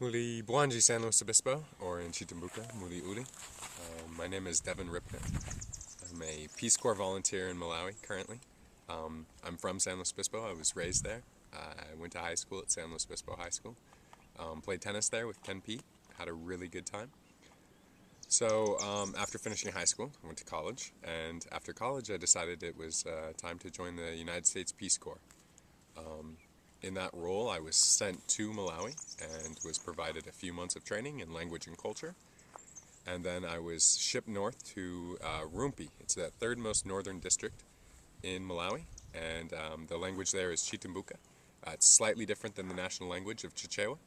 Muli Buanji San Luis Obispo, or in Chitambuca, Muli Uli. My name is Devin Ripner. I'm a Peace Corps volunteer in Malawi currently. I'm from San Luis Obispo. I was raised there. I went to high school at San Luis Obispo High School. Played tennis there with Ken Pete. Had a really good time. So after finishing high school, I went to college. And after college, I decided it was time to join the United States Peace Corps. In that role, I was sent to Malawi and was provided a few months of training in language and culture. And then I was shipped north to Rumpi. It's the third most northern district in Malawi, and the language there is Chitumbuka. It's slightly different than the national language of Chichewa.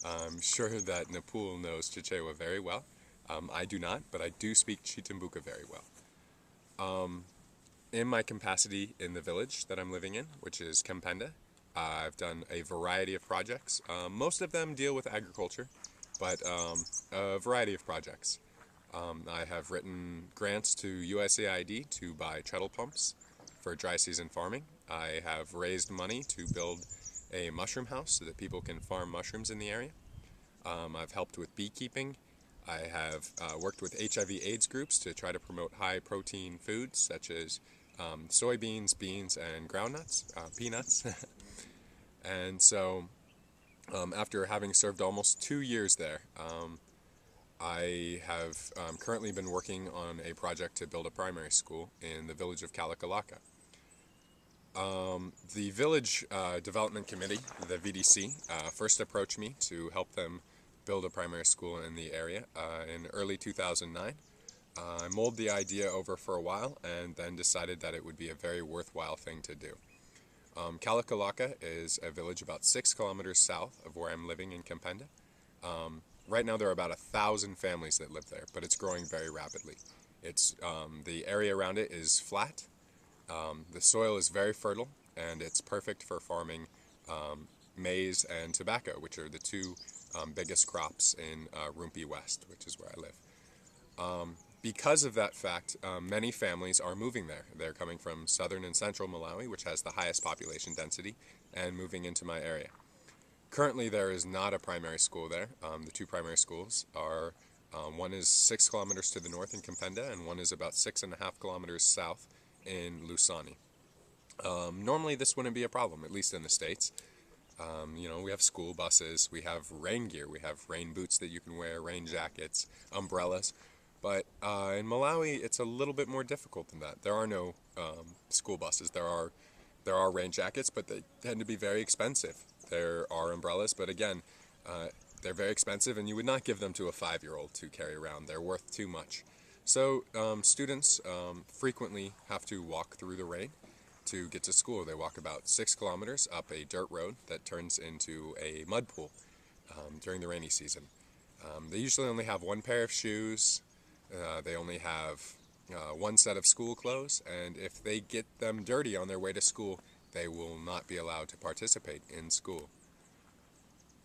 I'm sure that Nepal knows Chichewa very well. I do not, but I do speak Chitumbuka very well. In my capacity in the village that I'm living in, which is Kempenda, I've done a variety of projects. Most of them deal with agriculture, but a variety of projects. I have written grants to USAID to buy treadle pumps for dry season farming. I have raised money to build a mushroom house so that people can farm mushrooms in the area. I've helped with beekeeping. I have worked with HIV/AIDS groups to try to promote high-protein foods such as soybeans, beans, and groundnuts, peanuts. And so, after having served almost 2 years there, I have currently been working on a project to build a primary school in the village of Kalakalaka. The Village Development Committee, the VDC, first approached me to help them build a primary school in the area in early 2009. I mulled the idea over for a while and then decided that it would be a very worthwhile thing to do. Kalakalaka is a village about 6 kilometers south of where I'm living in Kempenda. Right now there are about 1,000 families that live there, but it's growing very rapidly. The area around it is flat. The soil is very fertile, and it's perfect for farming maize and tobacco, which are the two biggest crops in Rumpi West, which is where I live. Because of that fact, many families are moving there. They're coming from southern and central Malawi, which has the highest population density, and moving into my area. Currently, there is not a primary school there. The two primary schools are, one is 6 kilometers to the north in Kempenda, and one is about 6.5 kilometers south in Lusani. Normally, this wouldn't be a problem, at least in the States. We have school buses, we have rain gear, we have rain boots that you can wear, rain jackets, umbrellas. But in Malawi, it's a little bit more difficult than that. There are no school buses. There are rain jackets, but they tend to be very expensive. There are umbrellas, but again, they're very expensive, and you would not give them to a 5-year-old to carry around. They're worth too much. So students frequently have to walk through the rain to get to school. They walk about 6 kilometers up a dirt road that turns into a mud pool during the rainy season. They usually only have one pair of shoes. They only have one set of school clothes, and if they get them dirty on their way to school, they will not be allowed to participate in school,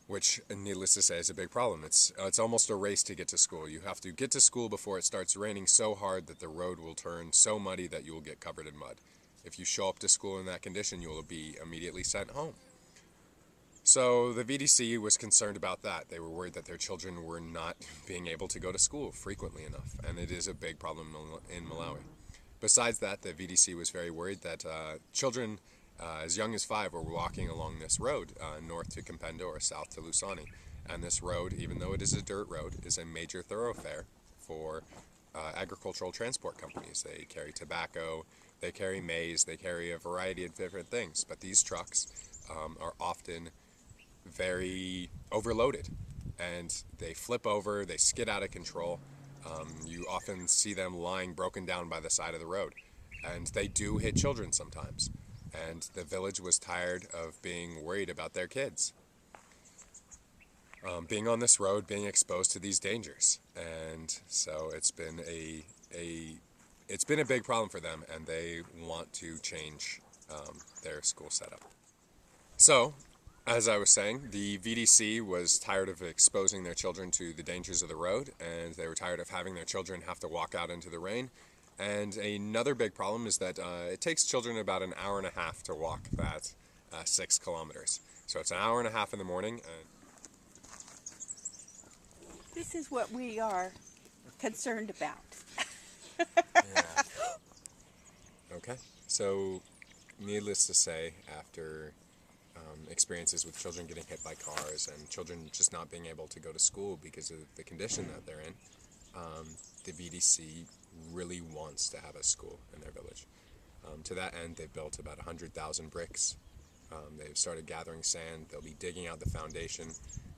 which, needless to say, is a big problem. It's almost a race to get to school. You have to get to school before it starts raining so hard that the road will turn so muddy that you will get covered in mud. If you show up to school in that condition, you will be immediately sent home. So the VDC was concerned about that. They were worried that their children were not being able to go to school frequently enough, and it is a big problem in Malawi. Besides that, the VDC was very worried that children as young as 5 were walking along this road north to Kempenda or south to Lusani. And this road, even though it is a dirt road, is a major thoroughfare for agricultural transport companies. They carry tobacco, they carry maize, they carry a variety of different things. But these trucks are often very overloaded, and they flip over, they skid out of control. You often see them lying broken down by the side of the road, and they do hit children sometimes, and the village was tired of being worried about their kids being on this road, being exposed to these dangers. And so it's been a big problem for them, and they want to change their school setup. So as I was saying, the VDC was tired of exposing their children to the dangers of the road, and they were tired of having their children have to walk out into the rain. And another big problem is that it takes children about an hour and a half to walk that 6 kilometers. So it's an hour and a half in the morning. This is what we are concerned about. Yeah. Okay. So, needless to say, after experiences with children getting hit by cars and children just not being able to go to school because of the condition that they're in, the VDC really wants to have a school in their village. To that end, they've built about 100,000 bricks. They've started gathering sand. They'll be digging out the foundation.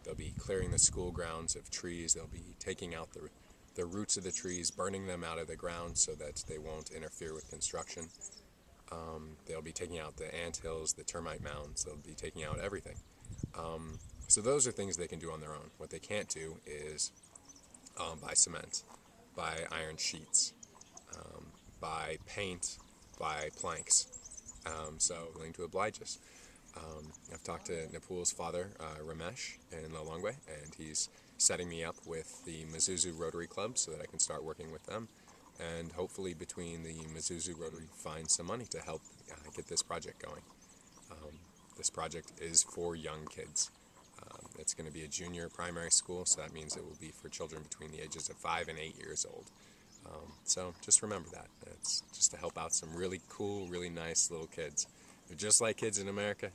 They'll be clearing the school grounds of trees. They'll be taking out the roots of the trees, burning them out of the ground so that they won't interfere with construction. They'll be taking out the anthills, the termite mounds. They'll be taking out everything. So those are things they can do on their own. What they can't do is buy cement, buy iron sheets, buy paint, buy planks. So willing to oblige us. I've talked to Napul's father, Ramesh, in Lilongwe, and he's setting me up with the Mizuzu Rotary Club so that I can start working with them. And hopefully between the Mizuzu Rotary find some money to help get this project going. This project is for young kids. It's going to be a junior primary school, so that means it will be for children between the ages of 5 and 8 years old. So just remember that. It's just to help out some really cool, really nice little kids. They're just like kids in America.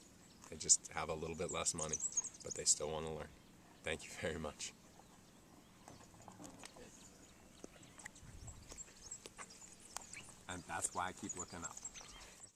They just have a little bit less money, but they still want to learn. Thank you very much. And that's why I keep looking up.